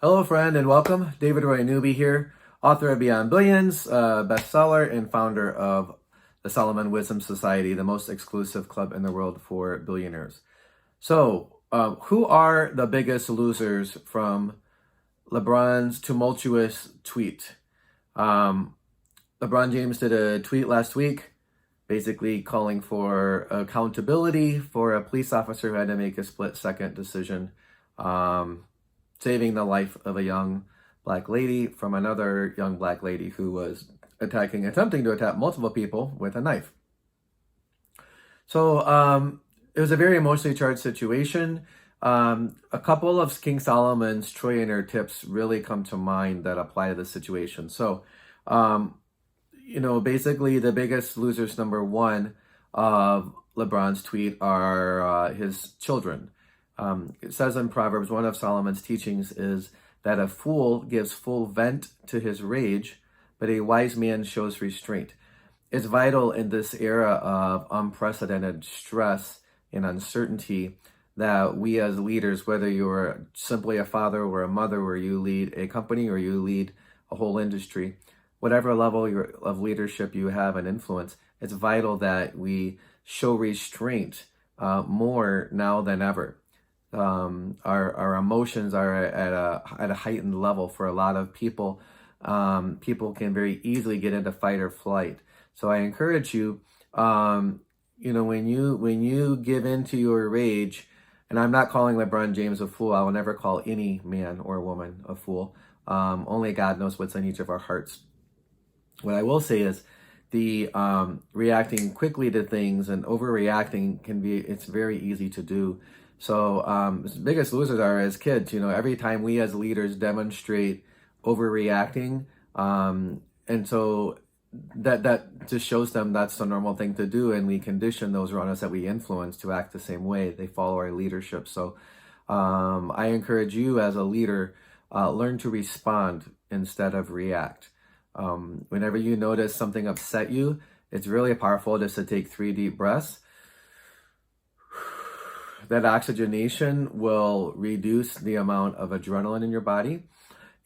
Hello, friend, and welcome. David Roy Newby here, author of Beyond Billions, bestseller, and founder of the Solomon Wisdom Society, the most exclusive club in the world for billionaires. So, who are the biggest losers from LeBron's tumultuous tweet? Um, LeBron James did a tweet last week, basically calling for accountability for a police officer who had to make a split-second decision. Saving the life of a young black lady from another young black lady who was attempting to attack multiple people with a knife. So it was a very emotionally charged situation. A couple of King Solomon's Trillionaire tips really come to mind that apply to the situation. So, basically the biggest losers, number one, of LeBron's tweet are his children. It says in Proverbs, one of Solomon's teachings is that a fool gives full vent to his rage, but a wise man shows restraint. It's vital in this era of unprecedented stress and uncertainty that we as leaders, whether you're simply a father or a mother, or you lead a company or you lead a whole industry, whatever level of leadership you have and influence, it's vital that we show restraint more now than ever. Our emotions are at a heightened level for a lot of people. People can very easily get into fight or flight. So I encourage you, when you give into your rage, and I'm not calling LeBron James a fool. I will never call any man or woman a fool. Only God knows what's in each of our hearts. What I will say is the reacting quickly to things and overreacting it's very easy to do. So the biggest losers are as kids. Every time we as leaders demonstrate overreacting, and so that just shows them that's the normal thing to do, and we condition those around us that we influence to act the same way. They follow our leadership. So I encourage you as a leader, learn to respond instead of react. Whenever you notice something upset you, it's really powerful just to take 3 deep breaths. That oxygenation will reduce the amount of adrenaline in your body,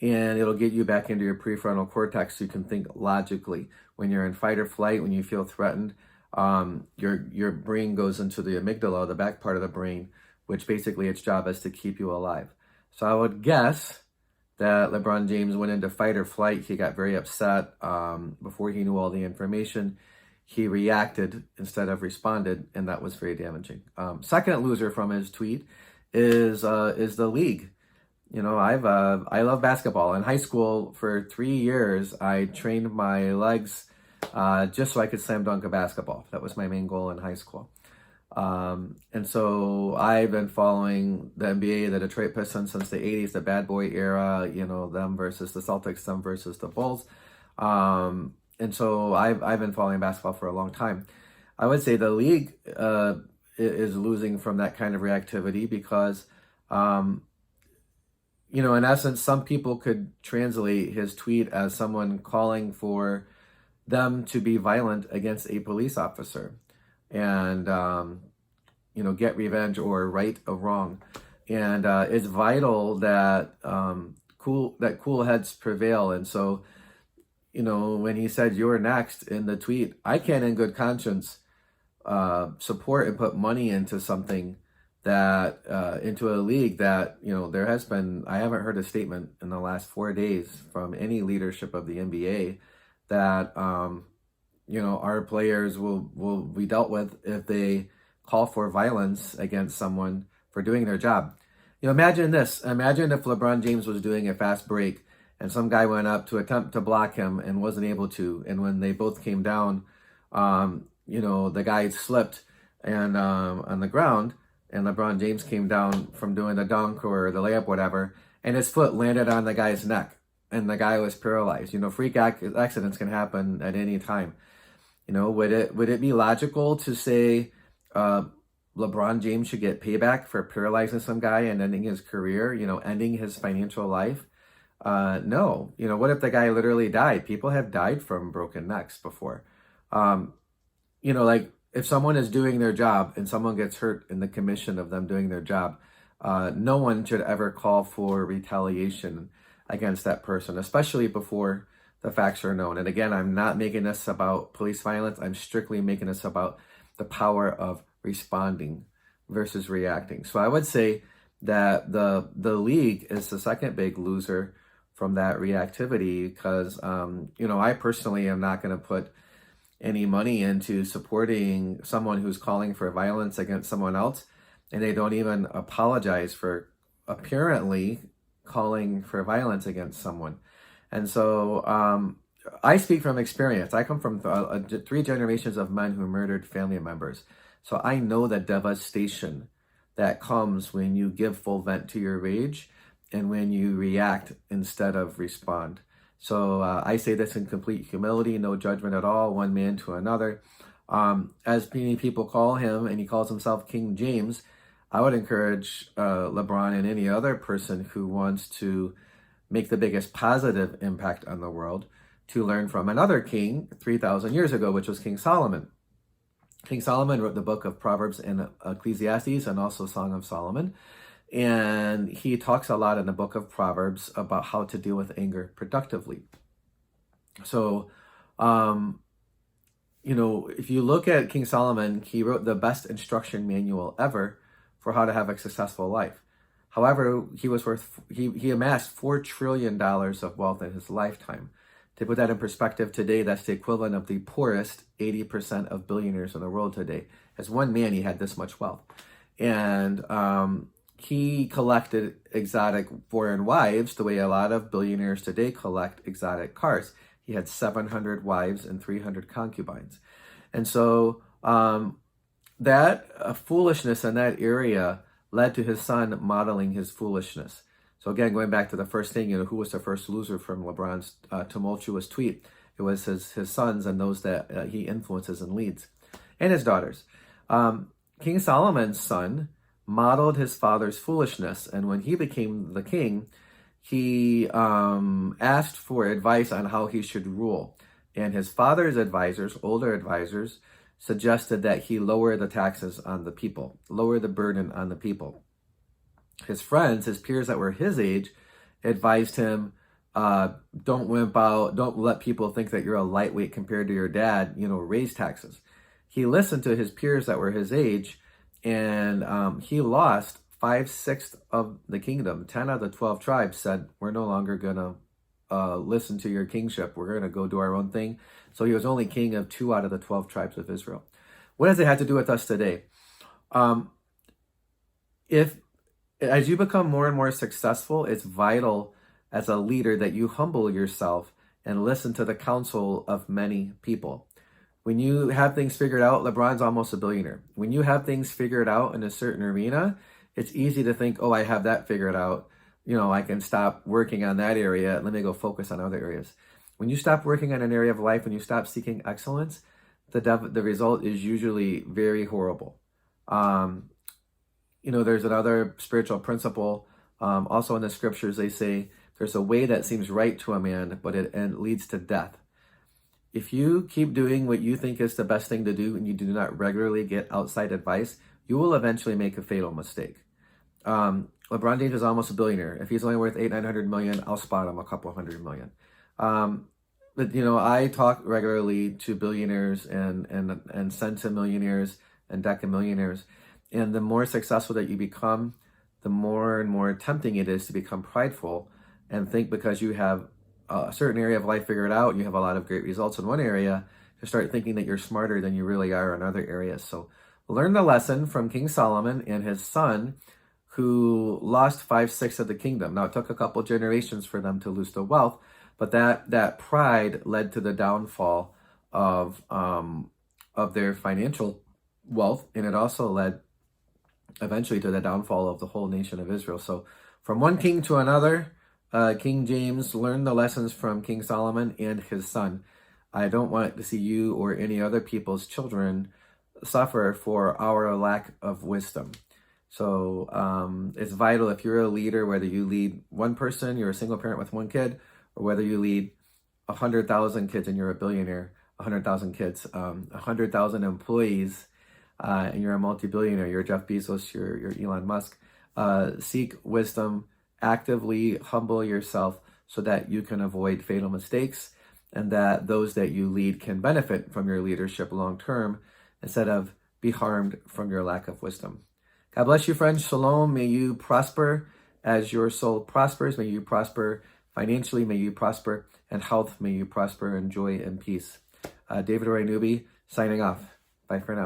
and it'll get you back into your prefrontal cortex so you can think logically. When you're in fight or flight, when you feel threatened, your brain goes into the amygdala, the back part of the brain, which basically its job is to keep you alive. So I would guess that LeBron James went into fight or flight. He got very upset before he knew all the information. He reacted instead of responded, and that was very damaging. Second loser from his tweet is the league. I love basketball. In high school, for 3 years, I trained my legs just so I could slam dunk a basketball. That was my main goal in high school. And so I've been following the NBA, the Detroit Pistons, since the 80s, the bad boy era, them versus the Celtics, them versus the Bulls. And so I've been following basketball for a long time. I would say the league is losing from that kind of reactivity because, in essence, some people could translate his tweet as someone calling for them to be violent against a police officer and, get revenge or right a wrong. And it's vital that cool heads prevail. And so, when he said "you're next" in the tweet, I can in good conscience support and put money into something that into a league that there has been, I haven't heard a statement in the last 4 days from any leadership of the NBA that our players will be dealt with if they call for violence against someone for doing their job. Imagine this. Imagine if LeBron James was doing a fast break and some guy went up to attempt to block him and wasn't able to. And when they both came down, the guy slipped and on the ground, and LeBron James came down from doing the dunk or the layup, whatever, and his foot landed on the guy's neck, and the guy was paralyzed. Freak accidents can happen at any time. Would it be logical to say LeBron James should get payback for paralyzing some guy and ending his career, ending his financial life? No. What if the guy literally died? People have died from broken necks before. Like if someone is doing their job and someone gets hurt in the commission of them doing their job, no one should ever call for retaliation against that person, especially before the facts are known. And again, I'm not making this about police violence. I'm strictly making this about the power of responding versus reacting. So I would say that the league is the second big loser from that reactivity, because I personally am not going to put any money into supporting someone who's calling for violence against someone else, and they don't even apologize for apparently calling for violence against someone. And so I speak from experience. I come from 3 generations of men who murdered family members. So I know the devastation that comes when you give full vent to your rage and when you react instead of respond. So I say this in complete humility, no judgment at all, one man to another. As many people call him, and he calls himself King James, I would encourage Lebron and any other person who wants to make the biggest positive impact on the world to learn from another king 3,000 years ago, which was King Solomon. King Solomon wrote the book of Proverbs and Ecclesiastes, and also Song of Solomon. And he talks a lot in the book of Proverbs about how to deal with anger productively. So, if you look at King Solomon, he wrote the best instruction manual ever for how to have a successful life. However, he amassed $4 trillion of wealth in his lifetime. To put that in perspective, today, that's the equivalent of the poorest 80% of billionaires in the world today. As one man, he had this much wealth. And he collected exotic foreign wives the way a lot of billionaires today collect exotic cars. He had 700 wives and 300 concubines. And so that foolishness in that area led to his son modeling his foolishness. So again, going back to the first thing, who was the first loser from LeBron's tumultuous tweet? It was his sons and those that he influences and leads, and his daughters. King Solomon's son modeled his father's foolishness, and when he became the king, he asked for advice on how he should rule. And his father's advisors, older advisors, suggested that he lower the taxes on the people, lower the burden on the people. His friends, his peers that were his age, advised him, don't wimp out, don't let people think that you're a lightweight compared to your dad, raise taxes. He listened to his peers that were his age, and he lost 5/6 of the kingdom. 10 out of the 12 tribes said, we're no longer going to listen to your kingship. We're going to go do our own thing. So he was only king of 2 out of the 12 tribes of Israel. What does it have to do with us today? As you become more and more successful, it's vital as a leader that you humble yourself and listen to the counsel of many people. When you have things figured out, LeBron's almost a billionaire. When you have things figured out in a certain arena, it's easy to think, oh, I have that figured out. I can stop working on that area. Let me go focus on other areas. When you stop working on an area of life, when you stop seeking excellence, the result is usually very horrible. There's another spiritual principle. Also in the scriptures, they say there's a way that seems right to a man, but it leads to death. If you keep doing what you think is the best thing to do and you do not regularly get outside advice, you will eventually make a fatal mistake. LeBron James is almost a billionaire. If he's only worth $800 million, I'll spot him a couple $100 million. But I talk regularly to billionaires and centimillionaires and decamillionaires. And the more successful that you become, the more and more tempting it is to become prideful and think because you have a certain area of life figured out, you have a lot of great results in one area, to start thinking that you're smarter than you really are in other areas. So learn the lesson from King Solomon and his son, who lost 5/6 of the kingdom. Now, it took a couple generations for them to lose the wealth, but that pride led to the downfall of their financial wealth, and it also led eventually to the downfall of the whole nation of Israel. So from one king to another, King James learned the lessons from King Solomon and his son. I don't want to see you or any other people's children suffer for our lack of wisdom. So it's vital, if you're a leader, whether you lead one person, you're a single parent with one kid, or whether you lead 100,000 kids and you're a billionaire, 100,000 kids, 100,000 employees, and you're a multi-billionaire, you're Jeff Bezos, you're Elon Musk. seek wisdom, actively humble yourself so that you can avoid fatal mistakes and that those that you lead can benefit from your leadership long term instead of be harmed from your lack of wisdom. God bless you, friends. Shalom. May you prosper as your soul prospers. May you prosper financially. May you prosper in health. May you prosper in joy and peace. David Ray Newby signing off. Bye for now.